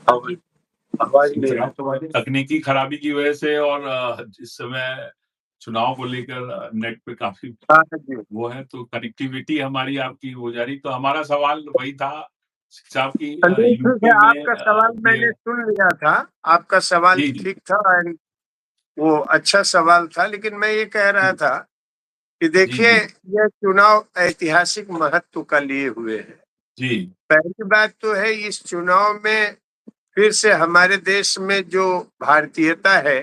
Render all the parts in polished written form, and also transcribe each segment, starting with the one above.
आवाज आवाज नहीं आ रही। तकनीकी खराबी की वजह से और जिस समय चुनाव को लेकर नेट पे काफ़ी हाँ जी। वो है, तो कनेक्टिविटी हमारी आपकी हो जा रही। तो हमारा सवाल वही था साहब की चलिए ठीक है, यूपी में आपका सवाल मैंने ये सुन लिया था। आपका सवाल जी, जी। ठीक था एंड वो अच्छा सवाल था, लेकिन मैं ये कह रहा जी, था कि जी, देखिए, जी। यह चुनाव ऐतिहासिक महत्व का लिए हुए है। जी, पहली बात तो है, इस चुनाव में फिर से हमारे देश में जो भारतीयता है,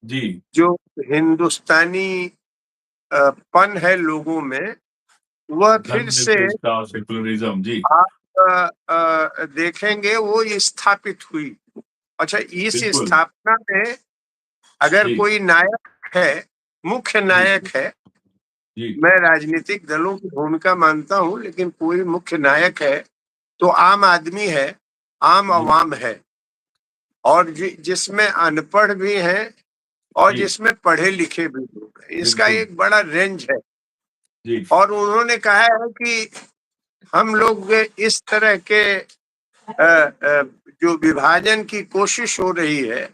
जी। जो हिंदुस्तानी पन है लोगों में, वह फिर से धर्मनिरपेक्षता और सेकुलरिज्म जी, आप देखेंगे वो स्थापित हुई। अच्छा, इस बिल्कुल। स्थापना में अगर जी, कोई नायक है, मुख्य जी, नायक है, जी, मैं राजनीतिक दलों की भूमिका मानता हूँ, लेकिन कोई मुख्य नायक है तो आम आदमी है, आम जी, आवाम है, और जिसमें अनपढ़ भी हैं और जी, जिसमें पढ़े लिखे भी लोग हैं। इसका बिल्कुल। एक बड़ा रेंज है। जी, और उन्होंने कहा है कि हम लोग इस तरह के जो विभाजन की कोशिश हो रही है,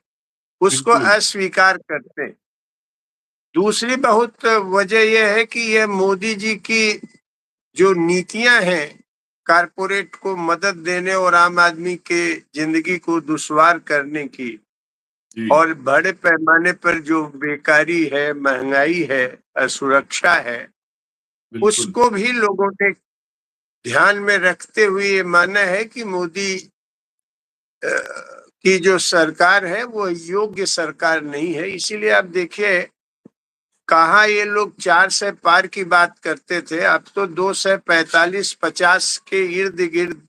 उसको बिल्कुल। अस्वीकार करते हैं। दूसरी बहुत वजह यह है कि यह मोदी जी की जो नीतियां हैं, कारपोरेट को मदद देने और आम आदमी के जिंदगी को दुश्वार करने की, जी, और बड़े पैमाने पर जो बेकारी है, महंगाई है, असुरक्षा है, बिल्कुल। उसको भी लोगों ने ध्यान में रखते हुए ये माना है कि मोदी की जो सरकार है वो योग्य सरकार नहीं है। इसीलिए आप देखिए, कहाँ ये लोग 400 पार की बात करते थे, अब तो 245-50 के इर्द गिर्द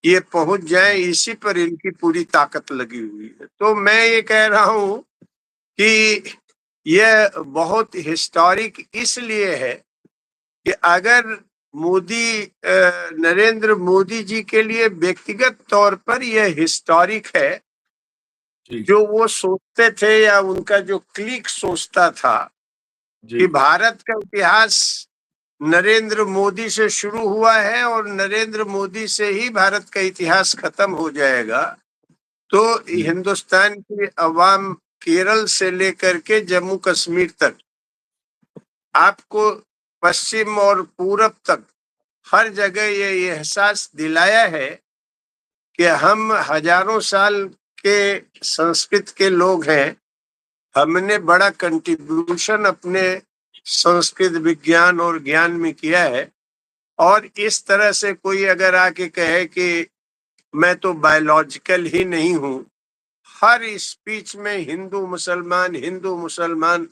ये पहुंच जाए, इसी पर इनकी पूरी ताकत लगी हुई है। तो मैं ये कह रहा हूं कि यह बहुत हिस्टोरिक इसलिए है कि अगर नरेंद्र मोदी जी के लिए व्यक्तिगत तौर पर यह हिस्टोरिक है, जी, जो वो सोचते थे या उनका जो क्लिक सोचता था कि जी, भारत का इतिहास नरेंद्र मोदी से शुरू हुआ है और नरेंद्र मोदी से ही भारत का इतिहास खत्म हो जाएगा, तो जी, हिंदुस्तान की अवाम केरल से लेकर के जम्मू कश्मीर तक, आपको पश्चिम और पूरब तक हर जगह ये एहसास दिलाया है कि हम हजारों साल के संस्कृत के लोग हैं। हमने बड़ा कंट्रीब्यूशन अपने संस्कृत विज्ञान और ज्ञान में किया है। और इस तरह से कोई अगर आके कहे कि मैं तो बायोलॉजिकल ही नहीं हूं, हर स्पीच में हिंदू मुसलमान,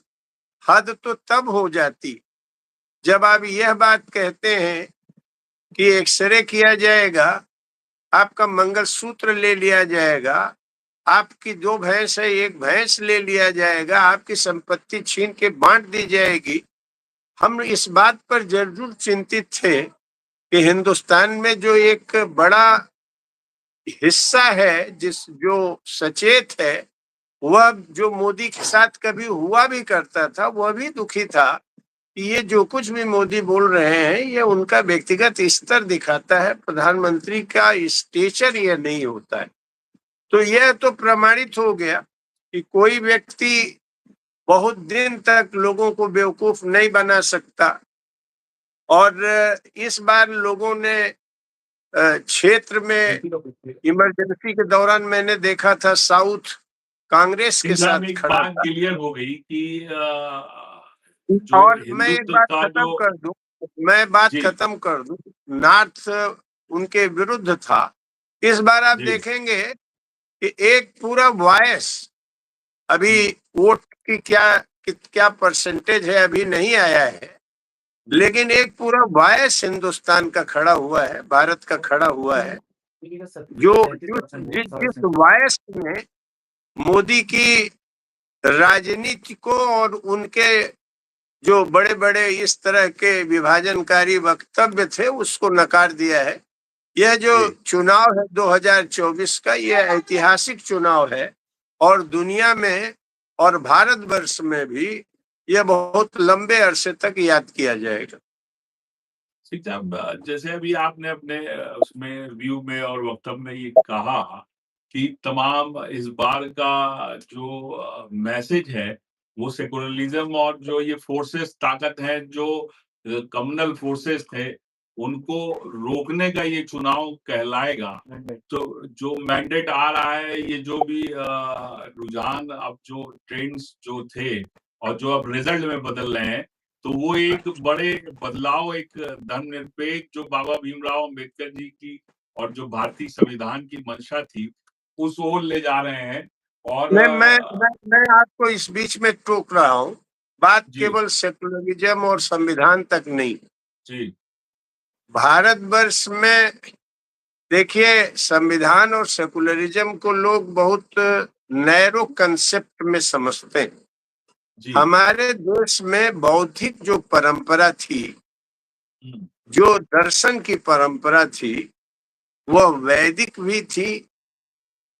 हद तो तब हो जाती जब आप यह बात कहते हैं कि एक्सरे किया जाएगा, आपका मंगलसूत्र ले लिया जाएगा, आपकी 2 भैंस है, 1 भैंस ले लिया जाएगा, आपकी संपत्ति छीन के बांट दी जाएगी। हम इस बात पर जरूर चिंतित थे कि हिंदुस्तान में जो एक बड़ा हिस्सा है, जो सचेत है, वह जो मोदी के साथ कभी हुआ भी करता था, वह भी दुखी था कि ये जो कुछ भी मोदी बोल रहे हैं, ये उनका व्यक्तिगत स्तर दिखाता है, प्रधानमंत्री का स्टेचर ये नहीं होता है। तो यह तो प्रमाणित हो गया कि कोई व्यक्ति बहुत दिन तक लोगों को बेवकूफ नहीं बना सकता। और इस बार लोगों ने क्षेत्र में इमरजेंसी के दौरान मैंने देखा था, साउथ कांग्रेस के साहब साथ एक खड़ा बात था। क्लियर हो गई कि जो और मैं एक हिंदुत्व बात का जो खत्म कर दूं, मैं बात जी, खत्म कर दूं, नॉर्थ उनके विरुद्ध था। इस बार आप जी, देखेंगे कि एक पूरा वॉयस, अभी जी, वोट की क्या परसेंटेज है अभी नहीं आया है, जी, लेकिन एक पूरा वॉयस हिंदुस्तान का खड़ा हुआ है, भारत का खड़ा हुआ है, जो जिस वॉयस ने मोदी की राजनीति को और उनके जो बड़े बड़े इस तरह के विभाजनकारी वक्तव्य थे उसको नकार दिया है। यह जो जी। चुनाव है 2024 का, यह ऐतिहासिक चुनाव है, और दुनिया में और भारतवर्ष में भी यह बहुत लंबे अरसे तक याद किया जाएगा। ठीक है, अब जैसे अभी आपने अपने उसमें व्यू में और वक्तव्य में ये कहा कि तमाम इस बार का जो मैसेज है वो सेकुलरिज्म और जो ये फोर्सेस ताकत है जो कम्युनल फोर्सेस थे उनको रोकने का ये चुनाव कहलाएगा। तो जो मैंडेट आ रहा है, ये जो भी रुझान अब जो ट्रेंड्स जो थे और जो अब रिजल्ट में बदल रहे हैं, तो वो एक बड़े बदलाव, एक धर्मनिरपेक्ष जो बाबा भीमराव अम्बेडकर जी की और जो भारतीय संविधान की मंशा थी, उस ओर ले जा रहे हैं। और नहीं, मैं आपको इस बीच में टोक रहा हूँ। बात जी, केवल सेकुलरिज्म और संविधान तक नहीं। जी, भारतवर्ष में देखिए, संविधान और सेकुलरिज्म को लोग बहुत नैरो कंसेप्ट में समझते हैं। जी। हमारे देश में बौद्धिक जो परंपरा थी, हुँ, जो दर्शन की परंपरा थी, वह वैदिक भी थी,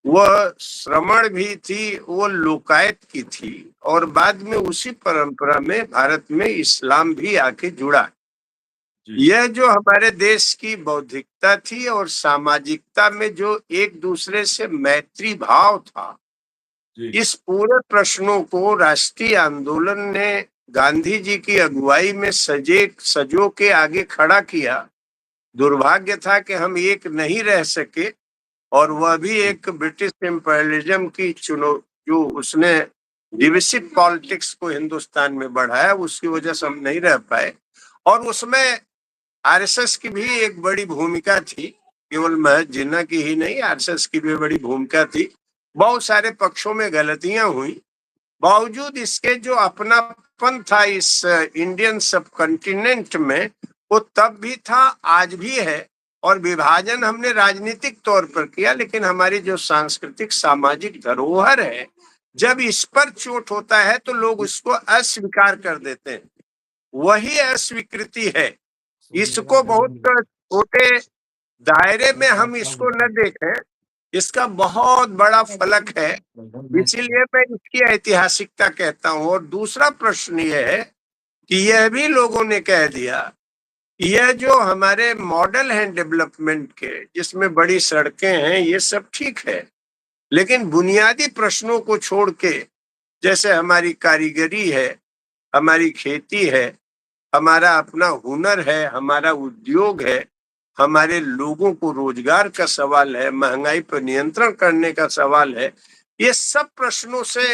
वह श्रमण भी थी, वो लोकायत की थी, और बाद में उसी परंपरा में भारत में इस्लाम भी आके जुड़ा। जी, यह जो हमारे देश की बौद्धिकता थी और सामाजिकता में जो एक दूसरे से मैत्री भाव था, जी, इस पूरे प्रश्नों को राष्ट्रीय आंदोलन ने गांधी जी की अगुवाई में सजो के आगे खड़ा किया। दुर्भाग्य था कि हम एक नहीं रह सके, और वह भी जी, एक ब्रिटिश इम्पेरियलिज्म की चुनो जो उसने डिविसिव पॉलिटिक्स को हिंदुस्तान में बढ़ाया, उसकी वजह से हम नहीं रह पाए। और उसमें आरएसएस की भी एक बड़ी भूमिका थी, केवल महज जिन्ना की ही नहीं, आरएसएस की भी बड़ी भूमिका थी। बहुत सारे पक्षों में गलतियां हुई, बावजूद इसके जो अपनापन था इस इंडियन सब कॉन्टिनेंट में, वो तब भी था, आज भी है। और विभाजन हमने राजनीतिक तौर पर किया, लेकिन हमारी जो सांस्कृतिक सामाजिक धरोहर है, जब इस पर चोट होता है तो लोग उसको अस्वीकार कर देते हैं। वही अस्वीकृति है। इसको बहुत छोटे दायरे में हम इसको न देखें, इसका बहुत बड़ा फलक है। इसीलिए मैं इसकी ऐतिहासिकता कहता हूं। और दूसरा प्रश्न यह है कि यह भी लोगों ने कह दिया, यह जो हमारे मॉडल हैं डेवलपमेंट के, जिसमें बड़ी सड़कें हैं, ये सब ठीक है, लेकिन बुनियादी प्रश्नों को छोड़ के, जैसे हमारी कारीगरी है, हमारी खेती है, हमारा अपना हुनर है, हमारा उद्योग है, हमारे लोगों को रोजगार का सवाल है, महंगाई पर नियंत्रण करने का सवाल है, ये सब प्रश्नों से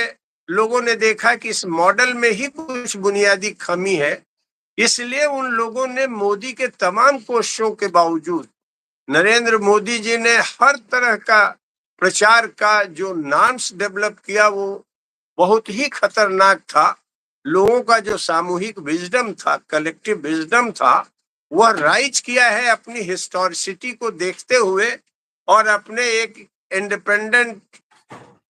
लोगों ने देखा कि इस मॉडल में ही कुछ बुनियादी कमी है। इसलिए उन लोगों ने मोदी के तमाम कोशिशों के बावजूद, नरेंद्र मोदी जी ने हर तरह का प्रचार का जो नॉर्म्स डेवलप किया, वो बहुत ही खतरनाक था। लोगों का जो सामूहिक विजडम था, कलेक्टिव विजडम था, वह राइज किया है अपनी हिस्टोरिसिटी को देखते हुए, और अपने एक इंडिपेंडेंट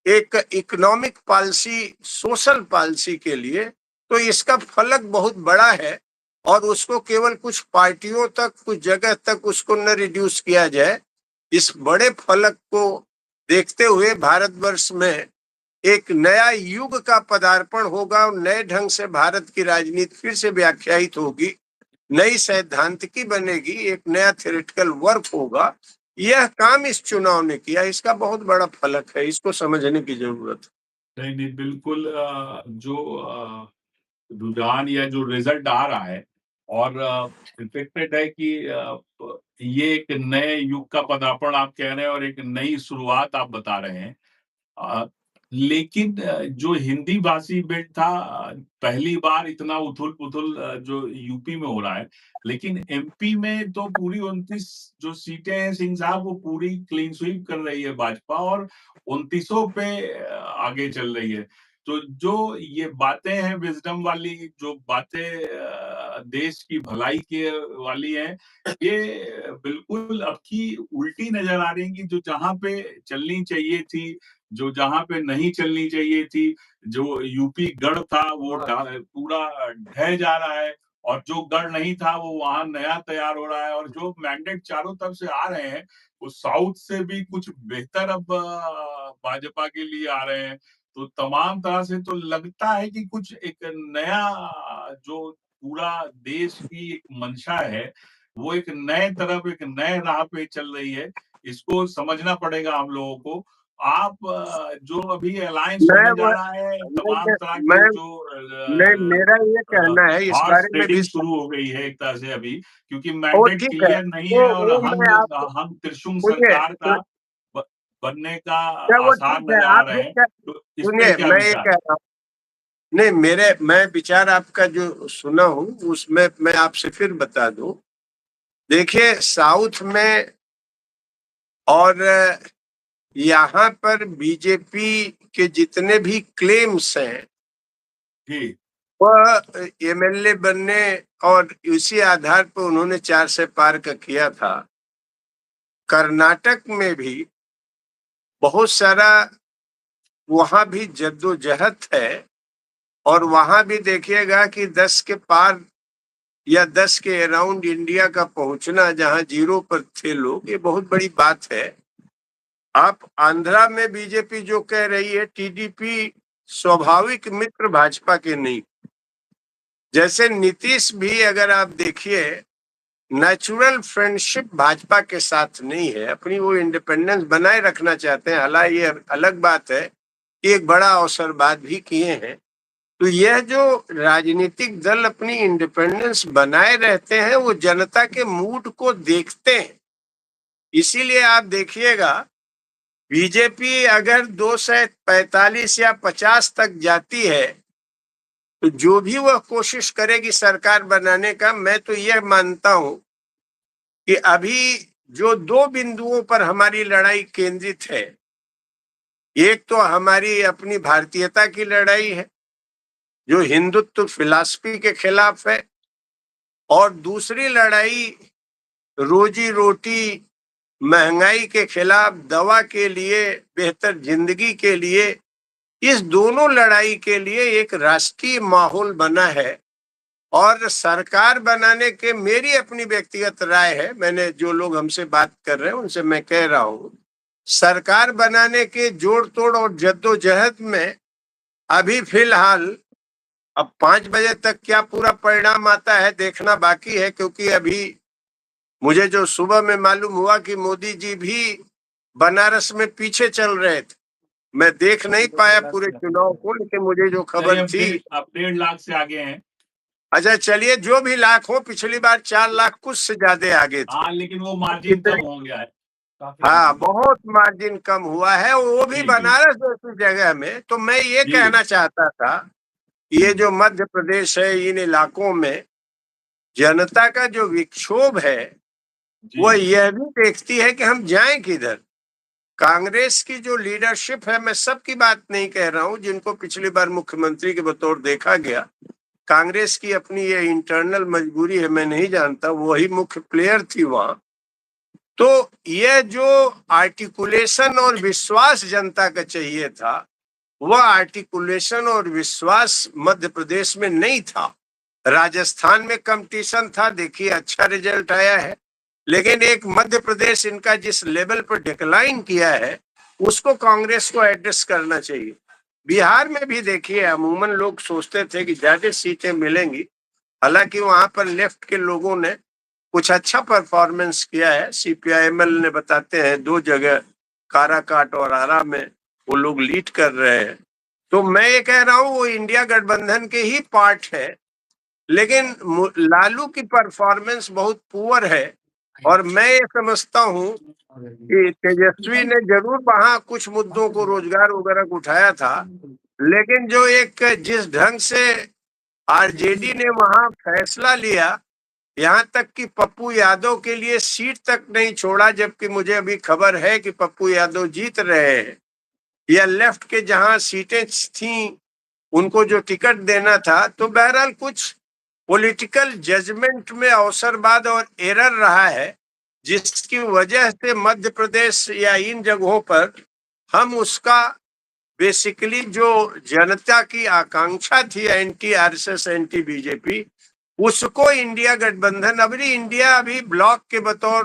एक इकोनॉमिक पॉलिसी, सोशल पॉलिसी के लिए। तो इसका फलक बहुत बड़ा है, और उसको केवल कुछ पार्टियों तक, कुछ जगह तक उसको न रिड्यूस किया जाए। इस बड़े फलक को देखते हुए भारतवर्ष में एक नया युग का पदार्पण होगा, और नए ढंग से भारत की राजनीति फिर से व्याख्यायित होगी, नई सैद्धांतिकी बनेगी, एक नया थ्योरेटिकल वर्क होगा। यह काम इस चुनाव ने किया, इसका बहुत बड़ा फलक है, इसको समझने की जरूरत है। नहीं, नहीं, बिल्कुल जो रुझान या जो रिजल्ट आ रहा है और एक्सपेक्टेड है कि ये एक नए युग का पदार्पण आप कह रहे हैं और एक नई शुरुआत आप बता रहे हैं। अ, लेकिन जो हिंदी भाषी बेल्ट था, पहली बार इतना उथल-पुथल जो यूपी में हो रहा है, लेकिन एमपी में तो पूरी 29 जो सीटें हैं सिंह साहब, वो पूरी क्लीन स्वीप कर रही है भाजपा और 29 पे आगे चल रही है। तो जो ये बातें हैं विज़डम वाली, जो बातें देश की भलाई के वाली हैं, ये बिल्कुल अब की उल्टी नज़र आ रही हैं कि जो जहाँ पे चलनी चाहिए थी, जो जहाँ पे नहीं चलनी चाहिए थी, जो यूपी गढ़ था वो पूरा ढह जा रहा है, और जो गढ़ नहीं था वो वहाँ नया तैयार हो रहा है, और जो मैंडेट चारों तरफ से आ रहे हैं वो साउथ से भी कुछ बेहतर अब भाजपा के लिए आ रहे हैं। तो तमाम तरह से तो लगता है कि कुछ एक नया जो पूरा देश की एक मंशा है, वो एक नए तरफ, एक नए राह पे चल रही है। इसको समझना पड़ेगा हम लोगों को। आप जो अभी अलायंस मैं होने वो जा रहा है, तमाम तरह मैं के जो नहीं, मेरा ये कहना है इस हॉर्स बारे में भी। ट्रेडिंग शुरू हो गई है एक तरह से अभी, क्योंकि वो मैंडेट ठीक है, क्लियर नहीं है और वो मैं आपको, हंग त्रिशूल सुनिए सरकार का ब बनने का क्या वो आसार ठीक है, नज़र आ आप रहे ये हैं। क्या, तो इस पे सुनिए क्या मैं ये विचार? कह रहा हूँ, नहीं मैं विचार आपका जो सुना हूँ उसमें मैं आपसे फिर बता दूं। देखिए साउथ में और यहाँ पर बीजेपी के जितने भी क्लेम्स हैं जी, वह एमएलए बनने और इसी आधार पर उन्होंने 4 से पार का किया था। कर्नाटक में भी बहुत सारा वहां भी जद्दोजहद है और वहां भी देखिएगा कि 10 के पार या 10 के अराउंड इंडिया का पहुंचना, जहां जीरो पर थे लोग, ये बहुत बड़ी बात है। आप आंध्रा में बीजेपी जो कह रही है, टीडीपी स्वाभाविक मित्र भाजपा के नहीं। जैसे नीतीश भी अगर आप देखिए नेचुरल फ्रेंडशिप भाजपा के साथ नहीं है, अपनी वो इंडिपेंडेंस बनाए रखना चाहते हैं। हालांकि ये अलग बात है कि एक बड़ा अवसरवाद भी किए हैं। तो यह जो राजनीतिक दल अपनी इंडिपेंडेंस बनाए रहते हैं वो जनता के मूड को देखते हैं। इसीलिए आप देखिएगा बीजेपी अगर 245 या 50 तक जाती है तो जो भी वह कोशिश करेगी सरकार बनाने का, मैं तो यह मानता हूं कि अभी जो 2 बिंदुओं पर हमारी लड़ाई केंद्रित है, एक तो हमारी अपनी भारतीयता की लड़ाई है जो हिंदुत्व फिलॉसफी के खिलाफ है, और दूसरी लड़ाई रोजी रोटी महंगाई के खिलाफ, दवा के लिए, बेहतर जिंदगी के लिए। इस दोनों लड़ाई के लिए एक राष्ट्रीय माहौल बना है और सरकार बनाने के, मेरी अपनी व्यक्तिगत राय है, मैंने जो लोग हमसे बात कर रहे हैं उनसे मैं कह रहा हूं, सरकार बनाने के जोड़ तोड़ और जद्दोजहद में अभी फिलहाल, अब 5 बजे तक क्या पूरा परिणाम आता है देखना बाकी है, क्योंकि अभी मुझे जो सुबह में मालूम हुआ कि मोदी जी भी बनारस में पीछे चल रहे थे। मैं देख नहीं पाया पूरे चुनाव को, लेकिन मुझे जो खबर नहीं, अब थी। अब 1.5 लाख से आगे हैं। अच्छा चलिए, जो भी लाख हो, पिछली बार 4 लाख कुछ से ज्यादा आगे थे। हाँ, लेकिन वो मार्जिन कम हो गया है, काफी कम हाँ, हो गया। बहुत मार्जिन कम हुआ है, वो भी जी, जी, बनारस जैसी जगह में। तो मैं ये जी। कहना चाहता था, ये जो मध्य प्रदेश है, इन इलाकों में जनता का जो विक्षोभ है वो जी, यह भी देखती है कि हम जाएं किधर। कांग्रेस की जो लीडरशिप है, मैं सबकी बात नहीं कह रहा हूं, जिनको पिछली बार मुख्यमंत्री के बतौर देखा गया, कांग्रेस की अपनी ये इंटरनल मजबूरी है, मैं नहीं जानता, वही मुख्य प्लेयर थी वहां। तो ये जो आर्टिकुलेशन और विश्वास जनता का चाहिए था, वह आर्टिकुलेशन और विश्वास मध्य प्रदेश में नहीं था। राजस्थान में कंपटीशन था, देखिए अच्छा रिजल्ट आया है, लेकिन एक मध्य प्रदेश इनका जिस लेवल पर डिक्लाइन किया है उसको कांग्रेस को एड्रेस करना चाहिए। बिहार में भी देखिए अमूमन लोग सोचते थे कि ज्यादा सीटें मिलेंगी, हालांकि वहां पर लेफ्ट के लोगों ने कुछ अच्छा परफॉर्मेंस किया है। सीपीआईएमएल ने बताते हैं 2 जगह काराकाट और आरा में वो लोग लीड कर रहे हैं। तो मैं ये कह रहा हूं वो इंडिया गठबंधन के ही पार्ट है, लेकिन लालू की परफॉर्मेंस बहुत पुअर है। और मैं ये समझता हूं कि तेजस्वी ने जरूर वहां कुछ मुद्दों को, रोजगार वगैरह को उठाया था, लेकिन जो एक जिस ढंग से आरजेडी ने वहां फैसला लिया, यहाँ तक कि पप्पू यादव के लिए सीट तक नहीं छोड़ा, जबकि मुझे अभी खबर है कि पप्पू यादव जीत रहे हैं, या लेफ्ट के जहां सीटें थी उनको जो टिकट देना था। तो बहरहाल कुछ पॉलिटिकल जजमेंट में अवसरवाद और एरर रहा है, जिसकी वजह से मध्य प्रदेश या इन जगहों पर हम उसका बेसिकली जो जनता की आकांक्षा थी, एंटी आरएसएस एंटी बीजेपी, उसको इंडिया गठबंधन, अभी इंडिया अभी ब्लॉक के बतौर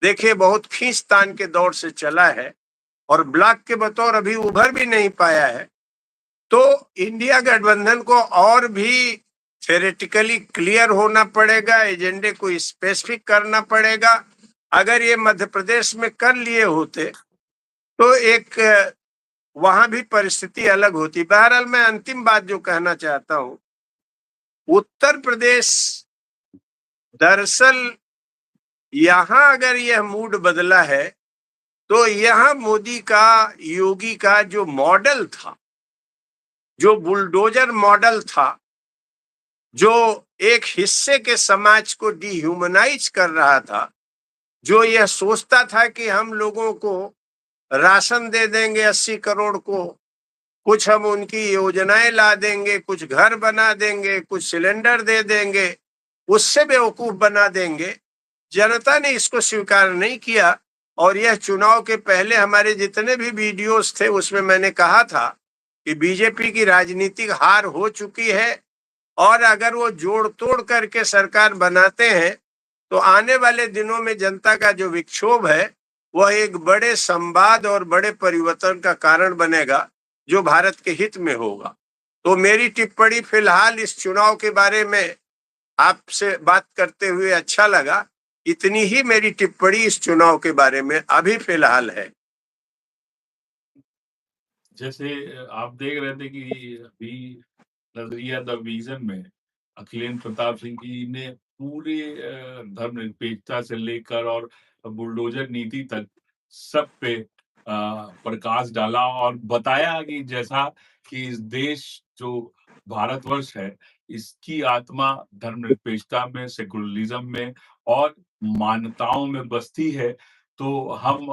देखिए बहुत खींचतान के दौर से चला है और ब्लॉक के बतौर अभी उभर भी नहीं पाया है। तो इंडिया गठबंधन को और भी थ्योरेटिकली क्लियर होना पड़ेगा, एजेंडे को स्पेसिफिक करना पड़ेगा। अगर ये मध्य प्रदेश में कर लिए होते तो एक वहां भी परिस्थिति अलग होती। बहरहाल मैं अंतिम बात जो कहना चाहता हूं, उत्तर प्रदेश दरअसल यहां अगर यह मूड बदला है तो यहां मोदी का, योगी का जो मॉडल था, जो बुलडोजर मॉडल था, जो एक हिस्से के समाज को डिह्यूमनाइज कर रहा था, जो यह सोचता था कि हम लोगों को राशन दे देंगे 80 करोड़ को, कुछ हम उनकी योजनाएं ला देंगे, कुछ घर बना देंगे, कुछ सिलेंडर दे देंगे, उससे बेवकूफ बना देंगे। जनता ने इसको स्वीकार नहीं किया। और यह चुनाव के पहले हमारे जितने भी वीडियोस थे उसमें मैंने कहा था कि बीजेपी की राजनीतिक हार हो चुकी है, और अगर वो जोड़ तोड़ करके सरकार बनाते हैं तो आने वाले दिनों में जनता का जो विक्षोभ है वह एक बड़े संवाद और बड़े परिवर्तन का कारण बनेगा, जो भारत के हित में होगा। तो मेरी टिप्पणी फिलहाल इस चुनाव के बारे में आपसे बात करते हुए अच्छा लगा। इतनी ही मेरी टिप्पणी इस चुनाव के बारे में अभी फिलहाल है। जैसे आप देख रहे थे कि अभी नजरिया द विजन में अखिलेंद्र प्रताप सिंह जी ने पूरे धर्मनिरपेक्षता से लेकर और बुलडोजर नीति तक सब पे प्रकाश डाला और बताया कि जैसा कि इस देश जो भारतवर्ष है, इसकी आत्मा धर्मनिरपेक्षता में, सेकुलरिज्म में और मान्यताओं में बसती है। तो हम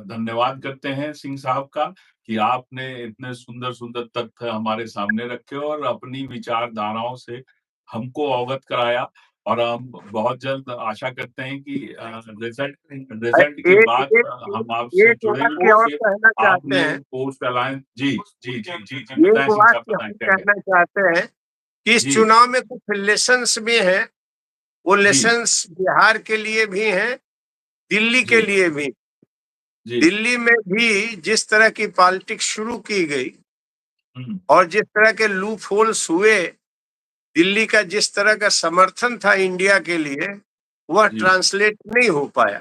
धन्यवाद करते हैं सिंह साहब का कि आपने इतने सुंदर सुंदर तथ्य हमारे सामने रखे और अपनी विचारधाराओं से हमको अवगत कराया। और हम बहुत जल्द आशा करते हैं कि रिजल्ट के एक बाद एक हम आपसे एक जुड़ेंगे। वाक्य और फिर कहना चाहते आपने हैं, पोस्ट अलायंस जी जी जी जी जी एक बताएं सिंह साहब, वाक्य बताएं हम क्या कह कहना चाहते हैं कि इस जी चुनाव में कुछ लेसन्स भी हैं। वो जी लेसन्स बिहार के लिए भी हैं, दिल्ली के जी लिए भी। जी दिल्ली में भी जिस तरह की पॉलिटिक्स शुरू की गई और जिस तरह के लूप होल्स हुए, दिल्ली का जिस तरह का समर्थन था इंडिया के लिए, वह जी ट्रांसलेट नहीं हो पाया।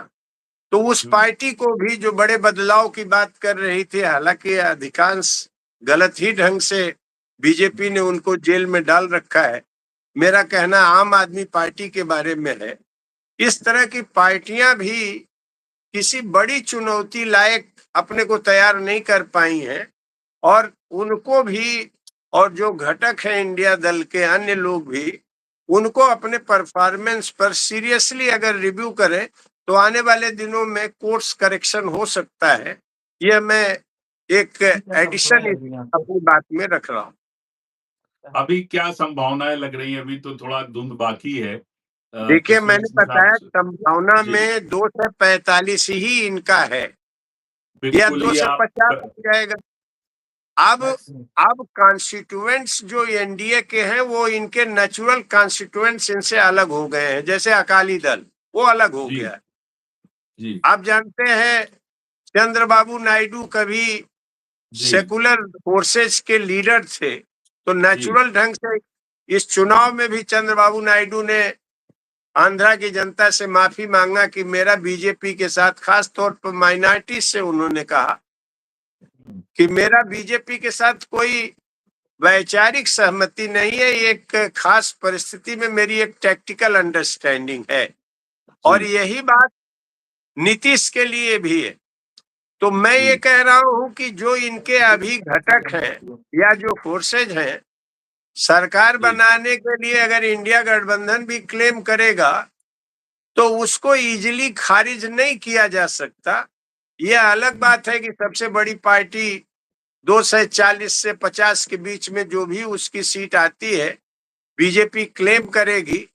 तो उस पार्टी को भी जो बड़े बदलाव की बात कर रही थी, हालांकि अधिकांश गलत ही ढंग से बीजेपी ने उनको जेल में डाल रखा है, मेरा कहना आम आदमी पार्टी के बारे में है। इस तरह की पार्टियां भी किसी बड़ी चुनौती लायक अपने को तैयार नहीं कर पाई हैं, और उनको भी, और जो घटक है इंडिया दल के अन्य लोग भी, उनको अपने परफॉर्मेंस पर सीरियसली अगर रिव्यू करें तो आने वाले दिनों में कोर्स करेक्शन हो सकता है। यह मैं एक एडिशन अपनी बात में रख रहा हूँ। अभी क्या संभावनाएं लग रही हैं? अभी तो थोड़ा धुंध बाकी है। देखिए, कश्मीर मैंने सिंह साहब बताया संभावना जी में 2 से 45 ही इनका है, या बिल्कुल 2 ही से आप 50 हो जाएगा। अब कॉन्स्टिट्यूएंट्स जो एनडीए के हैं वो इनके नेचुरल कॉन्स्टिट्यूएंट्स इनसे अलग हो गए हैं। जैसे अकाली दल, वो अलग हो जी गया है। जी आप जानते हैं चंद्रबाबू नायडू कभी जी सेकुलर फोर्सेस के लीडर थे, तो जी नेचुरल ढंग से इस चुनाव में भी चंद्रबाबू नायडू ने आंध्रा की जनता से माफी मांगा कि मेरा बीजेपी के साथ, खास तौर पर माइनॉरिटी से उन्होंने कहा कि मेरा बीजेपी के साथ कोई वैचारिक सहमति नहीं है, एक खास परिस्थिति में मेरी एक टैक्टिकल अंडरस्टैंडिंग है। और जी यही बात नीतीश के लिए भी है। तो मैं ये जी कह रहा हूं कि जो इनके अभी घटक हैं या जो फोर्सेज हैं, सरकार जी बनाने के लिए अगर इंडिया गठबंधन भी क्लेम करेगा तो उसको इजीली खारिज नहीं किया जा सकता। यह अलग बात है कि सबसे बड़ी पार्टी 240 से 50 के बीच में जो भी उसकी सीट आती है बीजेपी क्लेम करेगी,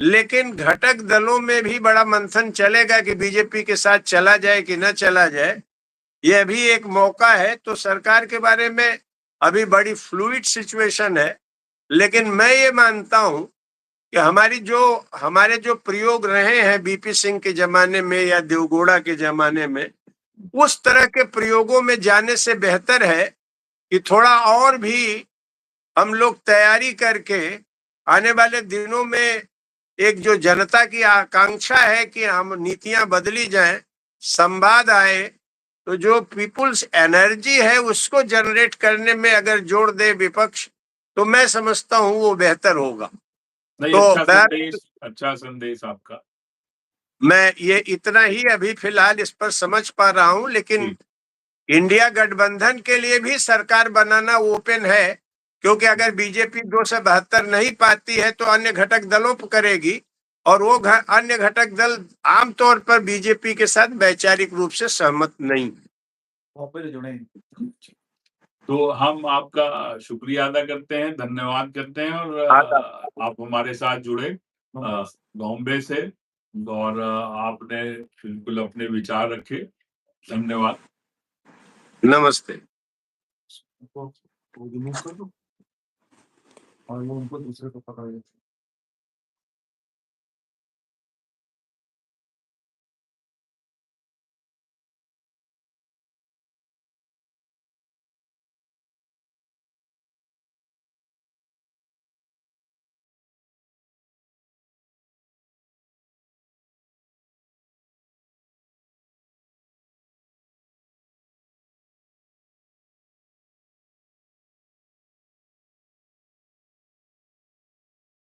लेकिन घटक दलों में भी बड़ा मंथन चलेगा कि बीजेपी के साथ चला जाए कि न चला जाए। यह भी एक मौका है। तो सरकार के बारे में अभी बड़ी फ्लूइड सिचुएशन है, लेकिन मैं ये मानता हूं कि हमारे जो प्रयोग रहे हैं बीपी सिंह के जमाने में या देवगौड़ा के जमाने में, उस तरह के प्रयोगों में जाने से बेहतर है कि थोड़ा और भी हम लोग तैयारी करके आने वाले दिनों में, एक जो जनता की आकांक्षा है कि हम नीतियां बदली जाएं, संवाद आए, तो जो पीपुल्स एनर्जी है उसको जनरेट करने में अगर जोड़ दे विपक्ष, तो मैं समझता हूं वो बेहतर होगा। नहीं, तो अच्छा संदेश आपका। मैं ये इतना ही अभी फिलहाल इस पर समझ पा रहा हूं, लेकिन इंडिया गठबंधन के लिए भी सरकार बनाना ओपन है, क्योंकि अगर बीजेपी 272 नहीं पाती है तो अन्य घटक दलों पर करेगी, और वो अन्य घटक दल आमतौर पर बीजेपी के साथ वैचारिक रूप से सहमत नहीं। तो हम आपका शुक्रिया अदा करते हैं, धन्यवाद करते हैं, और आप हमारे साथ जुड़े बॉम्बे से, और आपने बिल्कुल अपने विचार रखे। धन्यवाद। नमस्ते। और वो उनको दूसरे को पकड़